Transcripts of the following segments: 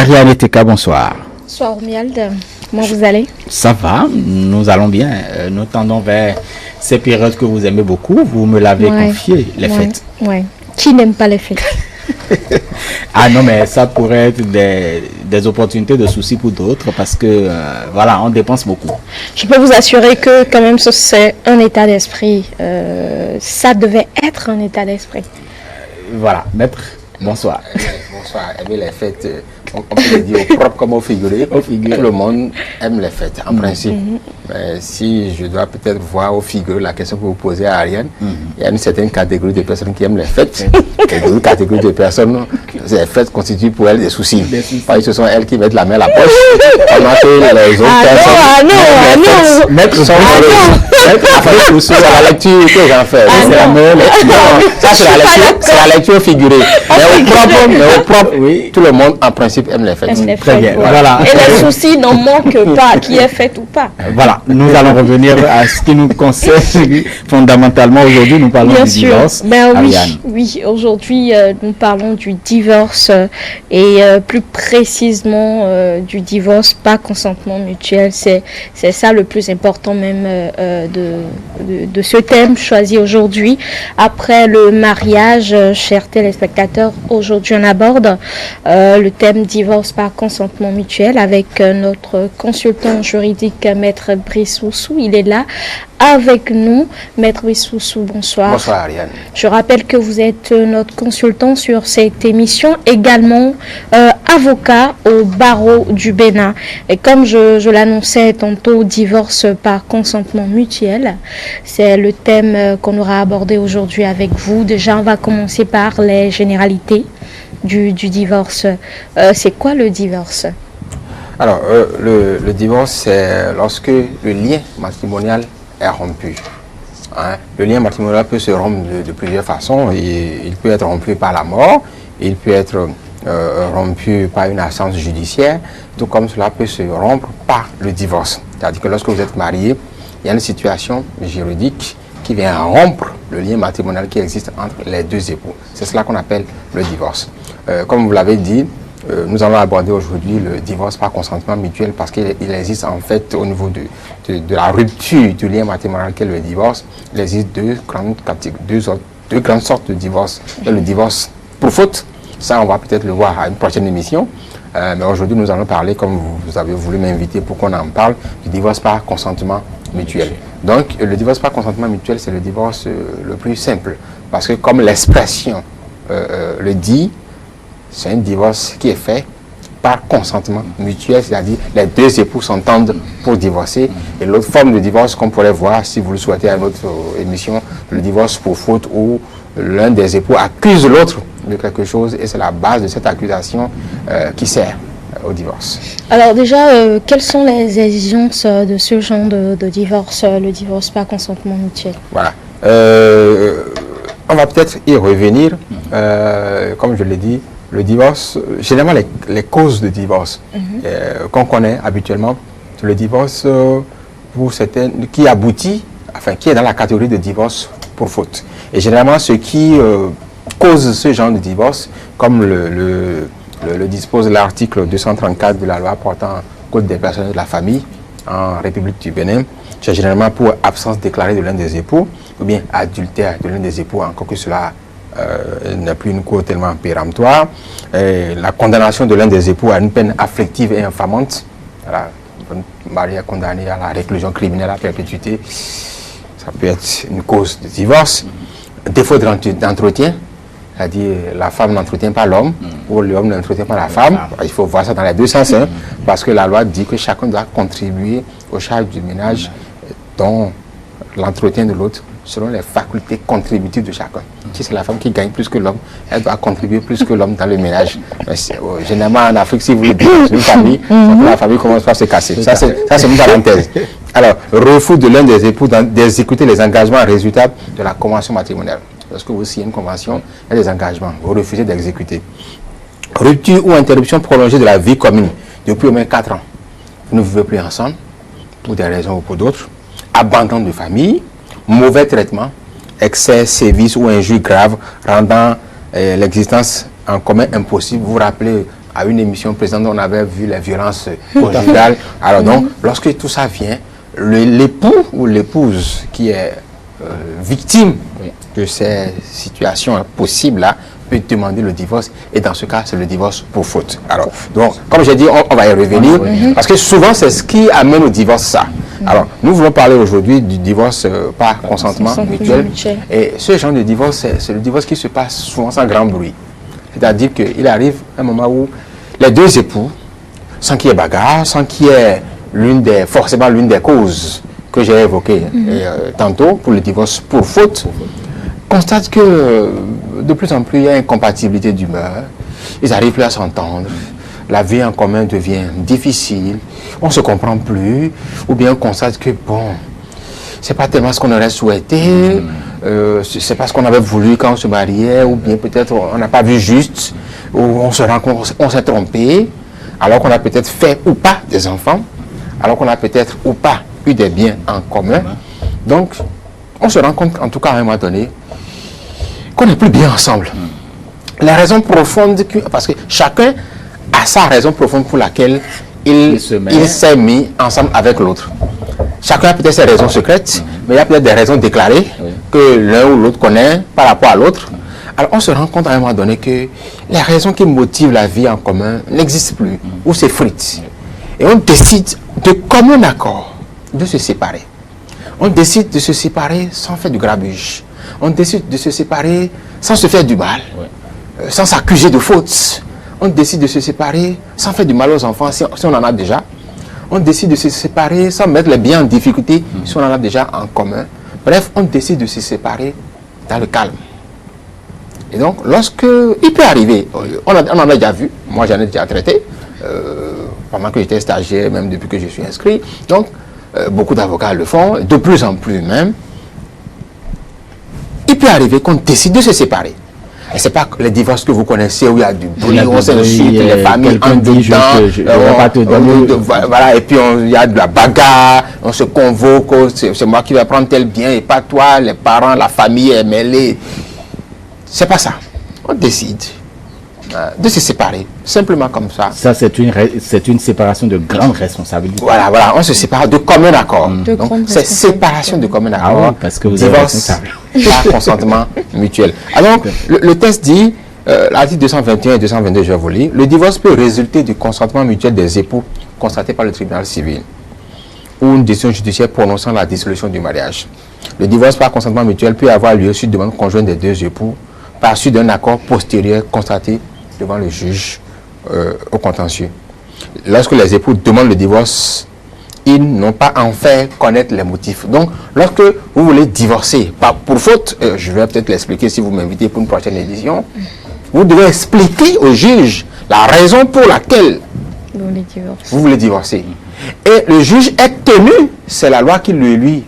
Ariane Eteka, bonsoir. Bonsoir Romuald, comment vous allez? Ça va, nous allons bien. Nous tendons vers ces périodes que vous aimez beaucoup. Vous me l'avez confié, les fêtes. Oui, qui n'aime pas les fêtes? Ah non, mais ça pourrait être des opportunités de soucis pour d'autres parce que, voilà, on dépense beaucoup. Je peux vous assurer que quand même c'est un état d'esprit. Ça devait être un état d'esprit. Voilà, maître, bonsoir. Bonsoir, aimer les fêtes, on peut le dire au propre comme au figuré. Tout le monde aime les fêtes, en principe. Mais si je dois peut-être voir au figuré la question que vous posez à Ariane, il y a une certaine catégorie de personnes qui aiment les fêtes. Et d'autres catégories de personnes, les fêtes constituent pour elles des soucis. Parce que ce sont elles qui mettent la main à la poche. Pendant que les autres personnes... Maître sont heureuses. C'est la lecture que j'en fais. Ça, c'est la lecture figurée. Mais au propre, oui, tout le monde en principe aime les fêtes. Très bien. Voilà. Et les soucis n'en manquent pas, qui est fait ou pas. Voilà, nous allons revenir à ce qui nous concerne fondamentalement. Aujourd'hui, nous parlons du divorce. Oui, aujourd'hui, nous parlons du divorce et plus précisément du divorce par consentement mutuel. C'est ça le plus important même de ce thème choisi aujourd'hui. Après le mariage, chers téléspectateurs, aujourd'hui on aborde le thème divorce par consentement mutuel avec notre consultant juridique, Maître Brice Oussou. Il est là avec nous. Maître Brice Oussou, bonsoir. Bonsoir Ariane. Je rappelle que vous êtes notre consultant sur cette émission, également avocat au barreau du Bénin. Et comme je l'annonçais tantôt, divorce par consentement mutuel, c'est le thème qu'on aura abordé aujourd'hui avec vous. Déjà, on va commencer par les généralités du divorce. C'est quoi le divorce? Alors, le divorce, c'est lorsque le lien matrimonial est rompu. Le lien matrimonial peut se rompre de plusieurs façons. Il peut être rompu par la mort, il peut être rompu par une absence judiciaire, tout comme cela peut se rompre par le divorce. C'est-à-dire que lorsque vous êtes marié, il y a une situation juridique qui vient rompre le lien matrimonial qui existe entre les deux époux. C'est cela qu'on appelle le divorce. Comme vous l'avez dit, nous allons aborder aujourd'hui le divorce par consentement mutuel parce qu'il existe en fait au niveau de la rupture du lien matrimonial qu'est le divorce. Il existe deux grandes sortes de divorce. Il y a le divorce pour faute, ça on va peut-être le voir à une prochaine émission. Mais aujourd'hui nous allons parler, comme vous avez voulu m'inviter pour qu'on en parle, du divorce par consentement mutuel. Donc le divorce par consentement mutuel, c'est le divorce le plus simple parce que comme l'expression le dit, c'est un divorce qui est fait par consentement mutuel, c'est-à-dire les deux époux s'entendent pour divorcer. Et l'autre forme de divorce qu'on pourrait voir, si vous le souhaitez à notre émission, le divorce pour faute, où l'un des époux accuse l'autre de quelque chose et c'est la base de cette accusation qui sert au divorce. Alors déjà, quelles sont les exigences de ce genre de divorce, le divorce par consentement mutuel? Voilà. On va peut-être y revenir. Comme je l'ai dit, le divorce, généralement les causes de divorce qu'on connaît habituellement, c'est le divorce pour certaines, qui aboutit, enfin qui est dans la catégorie de divorce pour faute. Et généralement ce qui cause ce genre de divorce, comme le dispose l'article 234 de la loi portant Code des personnes et de la famille en République du Bénin, c'est généralement pour absence déclarée de l'un des époux ou bien adultère de l'un des époux, encore que cela n'a plus une cause tellement péremptoire. La condamnation de l'un des époux à une peine afflictive et infamante, un mari est condamné à la réclusion criminelle à perpétuité, ça peut être une cause de divorce. Défaut d'entretien, c'est-à-dire la femme n'entretient pas l'homme ou l'homme n'entretient pas la femme. Il faut voir ça dans les deux sens, parce que la loi dit que chacun doit contribuer aux charges du ménage dont l'entretien de l'autre selon les facultés contributives de chacun. Si c'est la femme qui gagne plus que l'homme, elle doit contribuer plus que l'homme dans le ménage. Généralement en Afrique, si vous le dites dans une famille, la famille commence par se casser. Ça c'est une parenthèse. Alors, refus de l'un des époux d'exécuter les engagements résultats de la convention matrimoniale. Lorsque vous signez une convention, il y a des engagements, vous refusez d'exécuter. Rupture ou interruption prolongée de la vie commune depuis au moins 4 ans. Vous ne vivez plus ensemble, pour des raisons ou pour d'autres. Abandon de famille, mauvais traitement, excès, sévices ou injures graves rendant l'existence en commun impossible. Vous vous rappelez, à une émission précédente, on avait vu les violences conjugales. Alors donc, lorsque tout ça vient, l'époux ou l'épouse qui est victime de ces situations possibles-là peut demander le divorce, et dans ce cas, c'est le divorce pour faute. Alors, donc, comme j'ai dit, on va y revenir, parce que souvent, c'est ce qui amène au divorce, ça. Alors, nous voulons parler aujourd'hui du divorce par consentement mutuel. Et ce genre de divorce, c'est le divorce qui se passe souvent sans grand bruit. C'est-à-dire qu'il arrive un moment où les deux époux, sans qu'il y ait bagarre, sans qu'il y ait forcément l'une des causes que j'ai évoquées tantôt pour le divorce pour faute, constatent que de plus en plus il y a incompatibilité d'humeur, ils n'arrivent plus à s'entendre, la vie en commun devient difficile, on ne se comprend plus, ou bien on constate que bon, c'est pas tellement ce qu'on aurait souhaité, c'est pas ce qu'on avait voulu quand on se mariait, ou bien peut-être on n'a pas vu juste, ou on se rend compte, on s'est trompé, alors qu'on a peut-être fait ou pas des enfants, alors qu'on a peut-être ou pas eu des biens en commun. Donc, on se rend compte, en tout cas à un moment donné, qu'on n'est plus bien ensemble. La raison profonde, parce que chacun a sa raison profonde pour laquelle il s'est mis ensemble avec l'autre. Chacun a peut-être ses raisons secrètes, mais il y a peut-être des raisons déclarées que l'un ou l'autre connaît par rapport à l'autre. Alors on se rend compte à un moment donné que les raisons qui motivent la vie en commun n'existent plus, ou s'effritent. Et on décide de commun accord de se séparer. On décide de se séparer sans faire du grabuge. On décide de se séparer sans se faire du mal, sans s'accuser de fautes. On décide de se séparer sans faire du mal aux enfants si on en a déjà. On décide de se séparer sans mettre les biens en difficulté si on en a déjà en commun. Bref, on décide de se séparer dans le calme. Et donc, il peut arriver, on en a déjà vu, moi j'en ai déjà traité, pendant que j'étais stagiaire, même depuis que je suis inscrit. Donc, beaucoup d'avocats le font, de plus en plus même. Il peut arriver qu'on décide de se séparer. Et ce n'est pas les divorces que vous connaissez où il y a du bruit, on s'insulte, les familles en dedans, voilà, et puis il y a de la bagarre, on se convoque, c'est moi qui vais prendre tel bien et pas toi, les parents, la famille est mêlée. C'est pas ça. On décide de se séparer, simplement comme ça. Ça, c'est une séparation de grande responsabilité. Voilà, on se sépare de commun accord. C'est séparation de commun accord. Ah oui, parce que vous êtes responsable. Par consentement mutuel. Alors, le texte dit, l'article 221 et 222, je vais vous lire, le divorce peut résulter du consentement mutuel des époux constaté par le tribunal civil ou une décision judiciaire prononçant la dissolution du mariage. Le divorce par consentement mutuel peut avoir lieu sur demande conjointe des deux époux par suite d'un accord postérieur constaté devant le juge au contentieux. Lorsque les époux demandent le divorce, ils n'ont pas à en faire connaître les motifs. Donc, lorsque vous voulez divorcer, pas pour faute, je vais peut-être l'expliquer si vous m'invitez pour une prochaine édition, vous devez expliquer au juge la raison pour laquelle vous voulez divorcer. Et le juge est tenu, c'est la loi qui lui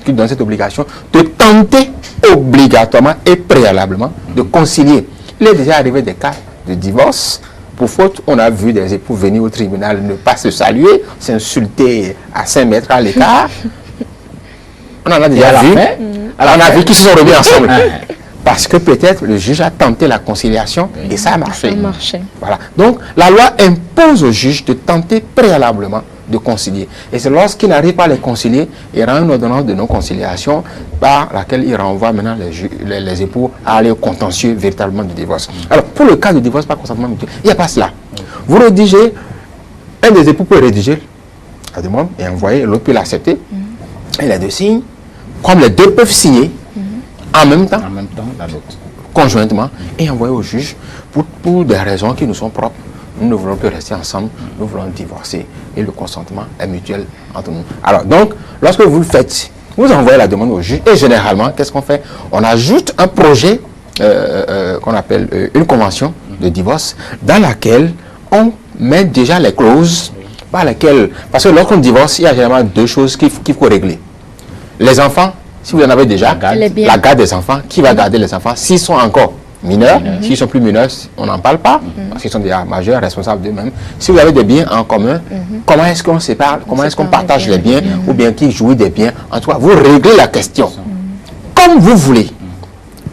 donne cette obligation, de tenter obligatoirement et préalablement de concilier. Il est déjà arrivé des cas de divorce. Pour faute, on a vu des époux venir au tribunal ne pas se saluer, s'insulter à 5 mètres à l'écart. On en a déjà vu. Alors on a vu qu'ils se sont remis ensemble. Parce que peut-être le juge a tenté la conciliation et ça a marché. Voilà. Donc la loi impose au juge de tenter préalablement de concilier. Et c'est lorsqu'il n'arrive pas à les concilier, il rend une ordonnance de non-conciliation par laquelle il renvoie maintenant les époux à aller au contentieux véritablement du divorce. Alors, pour le cas de divorce par consentement mutuel, il n'y a pas cela. Vous rédigez, un des époux peut rédiger la demande et envoyer, l'autre peut l'accepter. Et les deux signent, comme les deux peuvent signer en même temps, la note. Conjointement, et envoyer au juge pour des raisons qui nous sont propres. Nous ne voulons plus rester ensemble, nous voulons divorcer et le consentement est mutuel entre nous. Alors donc, lorsque vous le faites, vous envoyez la demande au juge et généralement, qu'est-ce qu'on fait? On ajoute un projet qu'on appelle une convention de divorce dans laquelle on met déjà les clauses par lesquelles, parce que lorsqu'on divorce, il y a généralement deux choses qu'il faut régler. Les enfants, si vous en avez déjà, la garde des enfants, qui va garder les enfants s'ils sont encore mineurs, s'ils sont plus mineurs, on n'en parle pas, parce qu'ils sont déjà majeurs, responsables d'eux-mêmes. Si vous avez des biens en commun, comment est-ce qu'on sépare, comment est-ce qu'on partage les biens, ou bien qui jouit des biens, en tout cas, vous réglez la question. Comme vous voulez.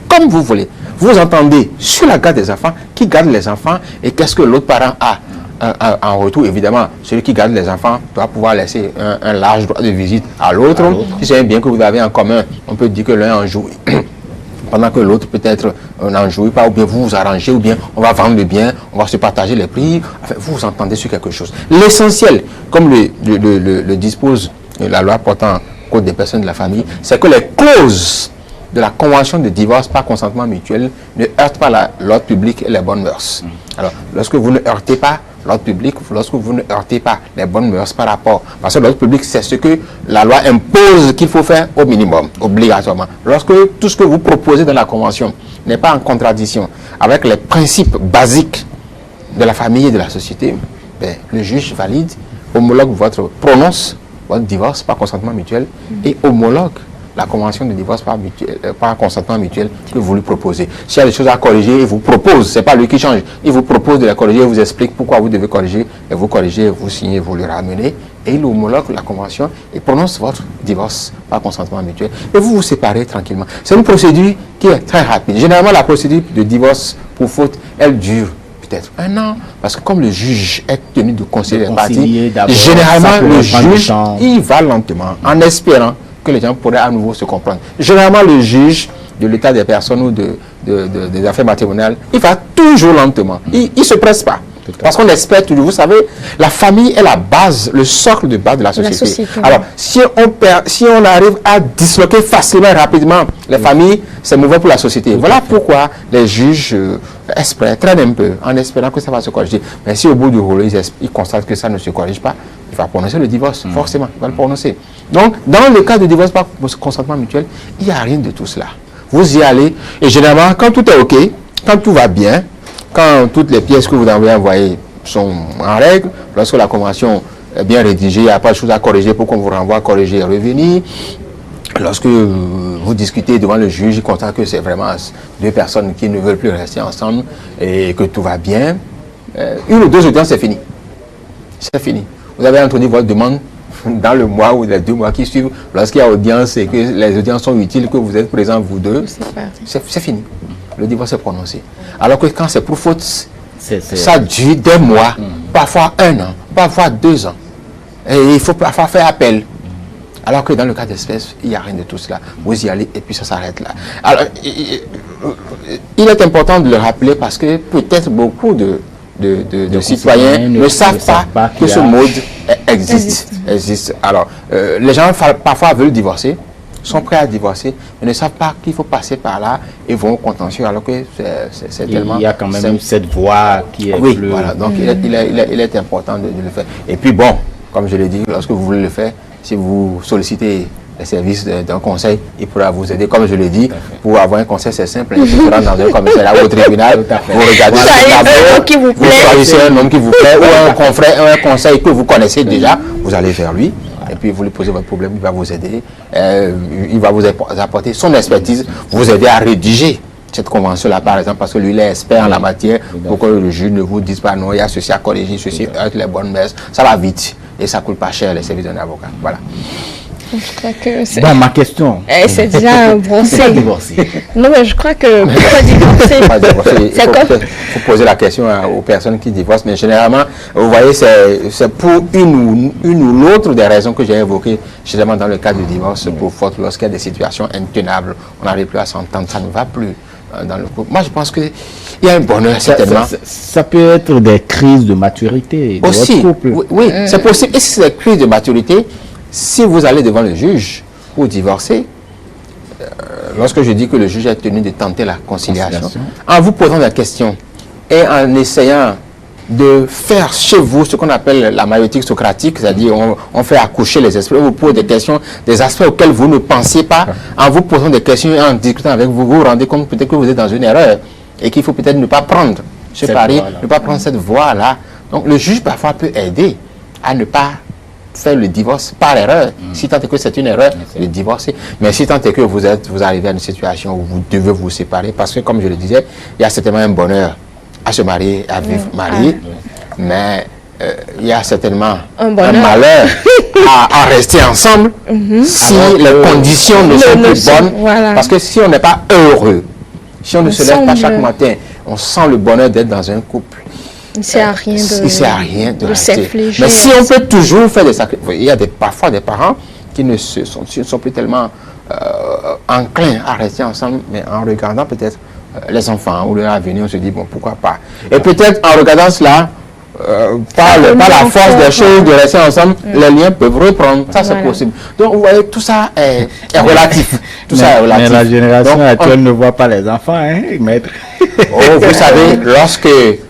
Comme vous voulez. vous entendez sur la garde des enfants, qui garde les enfants et qu'est-ce que l'autre parent a. En retour, évidemment, celui qui garde les enfants doit pouvoir laisser un large droit de visite à l'autre. Si c'est un bien que vous avez en commun, on peut dire que l'un en jouit pendant que l'autre peut-être n'en jouit pas, ou bien vous vous arrangez, ou bien on va vendre le bien, on va se partager les prix. Enfin, vous vous entendez sur quelque chose. L'essentiel, comme le dispose la loi portant code des personnes de la famille, c'est que les clauses de la convention de divorce par consentement mutuel ne heurtent pas l'ordre public et les bonnes mœurs. Alors, lorsque vous ne heurtez pas l'ordre public, lorsque vous ne heurtez pas les bonnes mœurs par rapport, parce que l'ordre public, c'est ce que la loi impose qu'il faut faire au minimum, obligatoirement. Lorsque tout ce que vous proposez dans la convention n'est pas en contradiction avec les principes basiques de la famille et de la société, ben, le juge valide, homologue prononce votre divorce par consentement mutuel et homologue la convention de divorce par consentement mutuel que vous lui proposez. S'il y a des choses à corriger, il vous propose, c'est pas lui qui change, il vous propose de la corriger, il vous explique pourquoi vous devez corriger, et vous corrigez, vous signez, vous le ramenez, et il homologue la convention et prononce votre divorce par consentement mutuel, et vous vous séparez tranquillement. C'est une procédure qui est très rapide. Généralement, la procédure de divorce pour faute, elle dure peut-être 1 an, parce que comme le juge est tenu de conseiller les parties, généralement le juge, il va lentement, en espérant que les gens pourraient à nouveau se comprendre. Généralement, le juge de l'état des personnes ou des affaires matrimoniales, il va toujours lentement. Il ne se presse pas. Parce qu'on espère toujours, vous savez, la famille est la base, le socle de base de la société. Alors, si on arrive à disloquer facilement et rapidement les familles, c'est mauvais pour la société. Voilà pourquoi les juges espèrent, traînent un peu, en espérant que ça va se corriger. Mais si au bout du rouleau, ils constatent que ça ne se corrige pas, il va prononcer le divorce, forcément, il va le prononcer. Donc, dans le cas de divorce par consentement mutuel, il n'y a rien de tout cela. Vous y allez, et généralement, quand tout est OK, quand tout va bien, quand toutes les pièces que vous avez envoyées sont en règle, lorsque la convention est bien rédigée, il n'y a pas de choses à corriger pour qu'on vous renvoie, corriger et revenir. Lorsque vous discutez devant le juge, il constate que c'est vraiment 2 personnes qui ne veulent plus rester ensemble et que tout va bien. 1 ou 2 audiences, c'est fini. C'est fini. Vous avez entendu votre demande dans le mois ou les 2 mois qui suivent, lorsqu'il y a audience et que les audiences sont utiles, que vous êtes présents vous deux, c'est fini. Le divorce est prononcé. Alors que quand c'est pour faute, ça dure des mois, parfois 1 an, parfois 2 ans. Et il faut parfois faire appel. Alors que dans le cas d'espèce, il n'y a rien de tout cela. Vous y allez et puis ça s'arrête là. Alors, il est important de le rappeler parce que peut-être beaucoup de citoyens ne savent pas que ce mode existe. Alors, les gens parfois veulent divorcer, sont prêts à divorcer, mais ne savent pas qu'il faut passer par là et vont au contentieux, alors que c'est tellement... Il y a quand même cette voie qui est plus... Voilà, donc il est important de le faire. Et puis bon, comme je l'ai dit, lorsque vous voulez le faire, si vous sollicitez les services d'un conseil, il pourra vous aider. Comme je l'ai dit, pour avoir un conseil, c'est simple. Il faut rentrer dans un commissariat ou au tribunal, vous regardez ce tableau, vous choisissez un homme qui vous plaît ou un confrère, un conseil que vous connaissez déjà, vous allez vers lui. Et puis vous lui posez votre problème, il va vous aider, il va vous apporter son expertise, vous aider à rédiger cette convention-là, par exemple, parce que lui, il est expert en la matière, pour que le juge ne vous dise pas non, il y a ceci à corriger, ceci avec les bonnes mœurs, ça va vite et ça ne coûte pas cher les services d'un avocat. Voilà. Je crois que c'est... Bon, ma question. C'est déjà brossé. Non, mais je crois que pourquoi divorcer? Pas divorcer. Il faut poser la question aux personnes qui divorcent, mais généralement, vous voyez, c'est pour une ou l'autre des raisons que j'ai évoquées, généralement dans le cas du divorce, pour faute, lorsqu'il y a des situations intenables, on n'arrive plus à s'entendre, ça ne va plus dans le couple. Moi, je pense qu'il y a un bonheur, certainement. Ça peut être des crises de maturité de aussi, votre couple. Oui, c'est possible. Et si c'est des crises de maturité, si vous allez devant le juge pour divorcer, lorsque je dis que le juge est tenu de tenter la conciliation, en vous posant la question et en essayant de faire chez vous ce qu'on appelle la maïotique socratique, c'est-à-dire on fait accoucher les esprits, on vous pose des questions, des aspects auxquels vous ne pensiez pas, en vous posant des questions et en discutant avec vous, vous vous rendez compte peut-être que vous êtes dans une erreur et qu'il faut peut-être ne pas prendre ce pari, ne pas prendre cette voie-là. Donc le juge parfois peut aider à ne pas faire le divorce par erreur, si tant est que c'est une erreur de divorcer, mais si tant est que vous arrivez à une situation où vous devez vous séparer, parce que comme je le disais, il y a certainement un bonheur à se marier, à vivre marié, mais il y a certainement un malheur à rester ensemble si les conditions ne sont plus bonnes, parce que si on n'est pas heureux Si on ne se lève pas chaque matin, on sent le bonheur d'être dans un couple. Il ne sert à rien de rester. s'infliger. Mais si on peut toujours faire des sacrifices, il y a parfois des parents qui ne sont plus tellement enclins à rester ensemble, mais en regardant peut-être les enfants ou leur avenir, on se dit, bon, pourquoi pas. Et peut-être en regardant cela, par la force des choses, de rester ensemble, les liens peuvent reprendre. Ça, c'est possible. Donc, vous voyez, tout ça est relatif. Mais la génération actuelle ne voit pas les enfants, hein, maître. Oh, vous savez,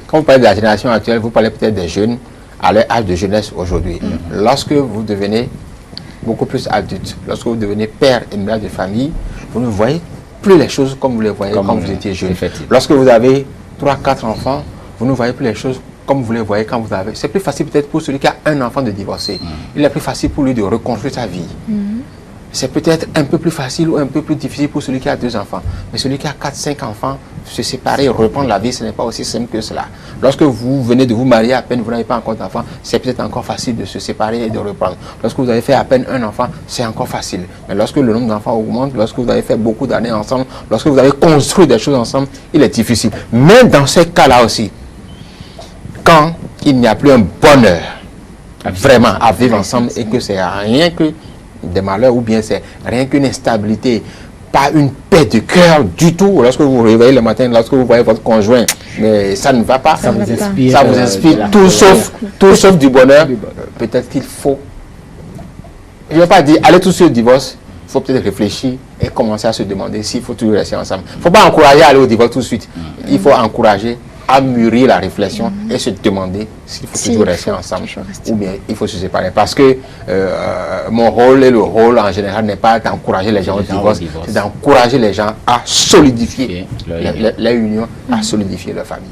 quand vous parlez de la génération actuelle, vous parlez peut-être des jeunes à leur âge de jeunesse aujourd'hui. Lorsque vous devenez beaucoup plus adulte, lorsque vous devenez père et mère de famille, vous ne voyez plus les choses comme vous les voyez quand vous étiez jeune. Lorsque vous avez 3-4 enfants, vous ne voyez plus les choses comme vous les voyez quand vous avez. C'est plus facile peut-être pour celui qui a un enfant de divorcer. Il est plus facile pour lui de reconstruire sa vie. C'est peut-être un peu plus facile ou un peu plus difficile pour celui qui a 2 enfants. Mais celui qui a 4-5 enfants, se séparer, reprendre la vie, ce n'est pas aussi simple que cela. Lorsque vous venez de vous marier à peine, vous n'avez pas encore d'enfant, c'est peut-être encore facile de se séparer et de reprendre. Lorsque vous avez fait à peine un enfant, c'est encore facile. Mais lorsque le nombre d'enfants augmente, lorsque vous avez fait beaucoup d'années ensemble, lorsque vous avez construit des choses ensemble, il est difficile. Mais dans ces cas-là aussi, quand il n'y a plus un bonheur vraiment à vivre ensemble et que c'est rien que des malheurs ou bien c'est rien qu'une instabilité, pas une paix de cœur du tout, lorsque vous vous réveillez le matin, lorsque vous voyez votre conjoint, mais ça ne va pas, ça vous inspire tout sauf du bonheur, peut-être qu'il faut, je ne vais pas dire aller tout de suite au divorce, il faut peut-être réfléchir et commencer à se demander s'il faut toujours rester ensemble. Il ne faut pas encourager à aller au divorce tout de suite, il faut encourager à mûrir la réflexion et se demander s'il faut toujours rester ensemble ou bien il faut se séparer. Parce que mon rôle et le rôle en général n'est pas d'encourager les gens au divorce, c'est d'encourager les gens à solidifier les unions, à solidifier leur famille.